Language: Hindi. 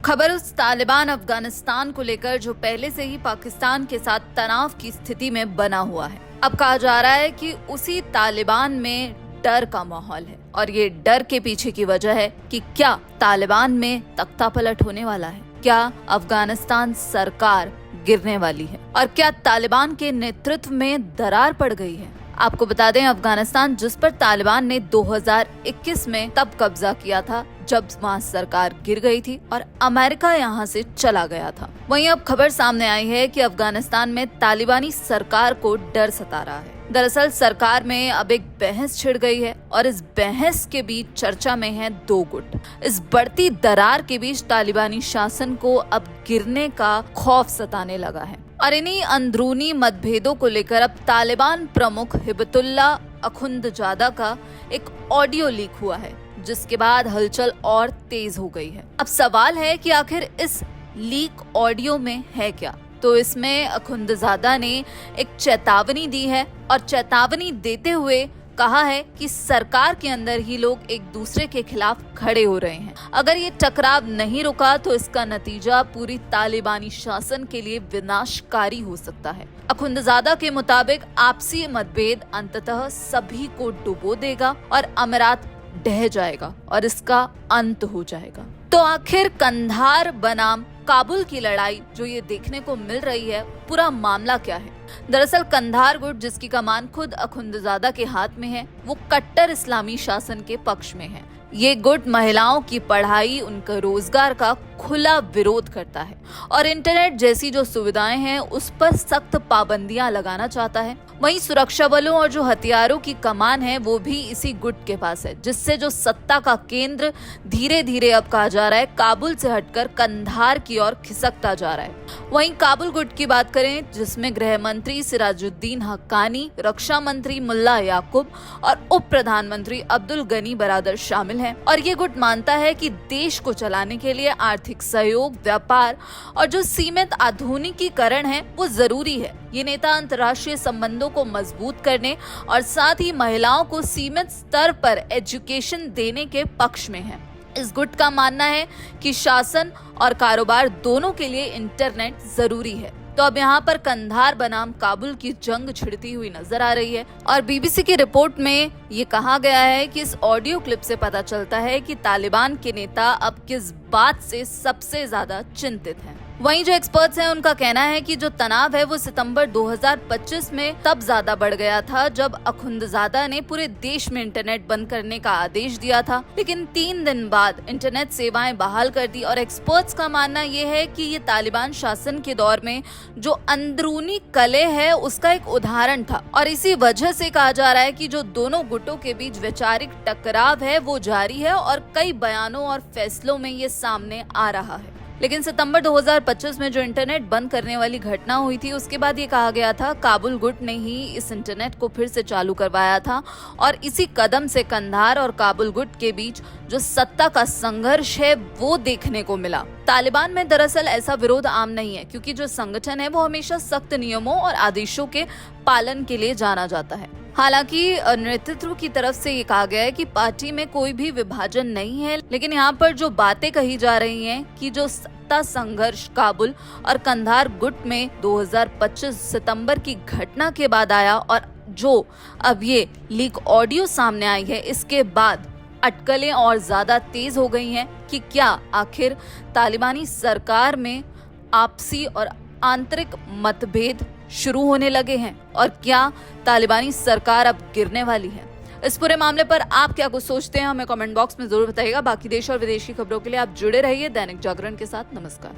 खबर उस तालिबान अफगानिस्तान को लेकर जो पहले से ही पाकिस्तान के साथ तनाव की स्थिति में बना हुआ है। अब कहा जा रहा है कि उसी तालिबान में डर का माहौल है और ये डर के पीछे की वजह है कि क्या तालिबान में तख्ता पलट होने वाला है, क्या अफगानिस्तान सरकार गिरने वाली है और क्या तालिबान के नेतृत्व में दरार पड़ गई है। आपको बता दें, अफगानिस्तान जिस पर तालिबान ने 2021 में तब कब्जा किया था जब वहाँ सरकार गिर गई थी और अमेरिका यहाँ से चला गया था। वहीं अब खबर सामने आई है कि अफगानिस्तान में तालिबानी सरकार को डर सता रहा है। दरअसल सरकार में अब एक बहस छिड़ गई है और इस बहस के बीच चर्चा में है दो गुट। इस बढ़ती दरार के बीच तालिबानी शासन को अब गिरने का खौफ सताने लगा है और इन्हीं अंदरूनी मतभेदों को लेकर अब तालिबान प्रमुख हिबतुल्लाह अखुंदजादा का एक ऑडियो लीक हुआ है, जिसके बाद हलचल और तेज हो गई है। अब सवाल है कि आखिर इस लीक ऑडियो में है क्या। तो इसमें अखुंदजादा ने एक चेतावनी दी है और चेतावनी देते हुए कहा है कि सरकार के अंदर ही लोग एक दूसरे के खिलाफ खड़े हो रहे हैं। अगर ये टकराव नहीं रुका तो इसका नतीजा पूरी तालिबानी शासन के लिए विनाशकारी हो सकता है। अखुंदजादा के मुताबिक आपसी मतभेद अंततः सभी को डुबो देगा और अमीरात ढह जाएगा और इसका अंत हो जाएगा। तो आखिर कंधार बनाम काबुल की लड़ाई जो ये देखने को मिल रही है, पूरा मामला क्या है। दरअसल कंधार गुट, जिसकी कमान खुद अखुंदजादा के हाथ में है, वो कट्टर इस्लामी शासन के पक्ष में है। ये गुट महिलाओं की पढ़ाई, उनका रोजगार का खुला विरोध करता है और इंटरनेट जैसी जो सुविधाएं हैं उस पर सख्त पाबंदियां लगाना चाहता है। वहीं सुरक्षा बलों और जो हथियारों की कमान है वो भी इसी गुट के पास है, जिससे जो सत्ता का केंद्र धीरे धीरे अब कहा जा रहा है काबुल से हटकर कंधार की ओर खिसकता जा रहा है। वहीं काबुल गुट की बात करें, जिसमें गृह मंत्री सिराजुद्दीन हक्कानी, रक्षा मंत्री मुल्ला याकूब और उप प्रधानमंत्री अब्दुल गनी बरादर शामिल हैं और ये गुट मानता है कि देश को चलाने के लिए आर्थिक सहयोग, व्यापार और जो सीमित आधुनिकीकरण है वो जरूरी है। ये नेता अंतर्राष्ट्रीय संबंधों को मजबूत करने और साथ ही महिलाओं को सीमित स्तर पर एजुकेशन देने के पक्ष में है। इस गुट का मानना है कि शासन और कारोबार दोनों के लिए इंटरनेट जरूरी है। तो अब यहाँ पर कंधार बनाम काबुल की जंग छिड़ती हुई नजर आ रही है और बीबीसी की रिपोर्ट में ये कहा गया है कि इस ऑडियो क्लिप से पता चलता है कि तालिबान के नेता अब किस बात से सबसे ज्यादा चिंतित हैं। वहीं जो एक्सपर्ट्स हैं उनका कहना है कि जो तनाव है वो सितंबर 2025 में तब ज्यादा बढ़ गया था जब अखुंदजादा ने पूरे देश में इंटरनेट बंद करने का आदेश दिया था, लेकिन 3 दिन बाद इंटरनेट सेवाएं बहाल कर दी। और एक्सपर्ट्स का मानना ये है कि ये तालिबान शासन के दौर में जो अंदरूनी कलह है उसका एक उदाहरण था और इसी वजह से कहा जा रहा है कि जो दोनों गुटों के बीच वैचारिक टकराव है वो जारी है और कई बयानों और फैसलों में ये सामने आ रहा है। लेकिन सितंबर 2025 में जो इंटरनेट बंद करने वाली घटना हुई थी उसके बाद ये कहा गया था काबुल गुट ने ही इस इंटरनेट को फिर से चालू करवाया था और इसी कदम से कंधार और काबुल गुट के बीच जो सत्ता का संघर्ष है वो देखने को मिला। तालिबान में दरअसल ऐसा विरोध आम नहीं है, क्योंकि जो संगठन है वो हमेशा सख्त नियमों और आदेशों के पालन के लिए जाना जाता है। हालांकि नेतृत्व की तरफ से ये कहा गया है कि पार्टी में कोई भी विभाजन नहीं है, लेकिन यहाँ पर जो बातें कही जा रही हैं कि जो सत्ता संघर्ष काबुल और कंधार गुट में 2025 सितंबर की घटना के बाद आया और जो अब ये लीक ऑडियो सामने आई है, इसके बाद अटकलें और ज्यादा तेज हो गई हैं कि क्या आखिर तालिबानी सरकार में आपसी और आंतरिक मतभेद शुरू होने लगे हैं और क्या तालिबानी सरकार अब गिरने वाली है। इस पूरे मामले पर आप क्या कुछ सोचते हैं, हमें कमेंट बॉक्स में जरूर बताइएगा। बाकी देश और विदेश की खबरों के लिए आप जुड़े रहिए दैनिक जागरण के साथ। नमस्कार।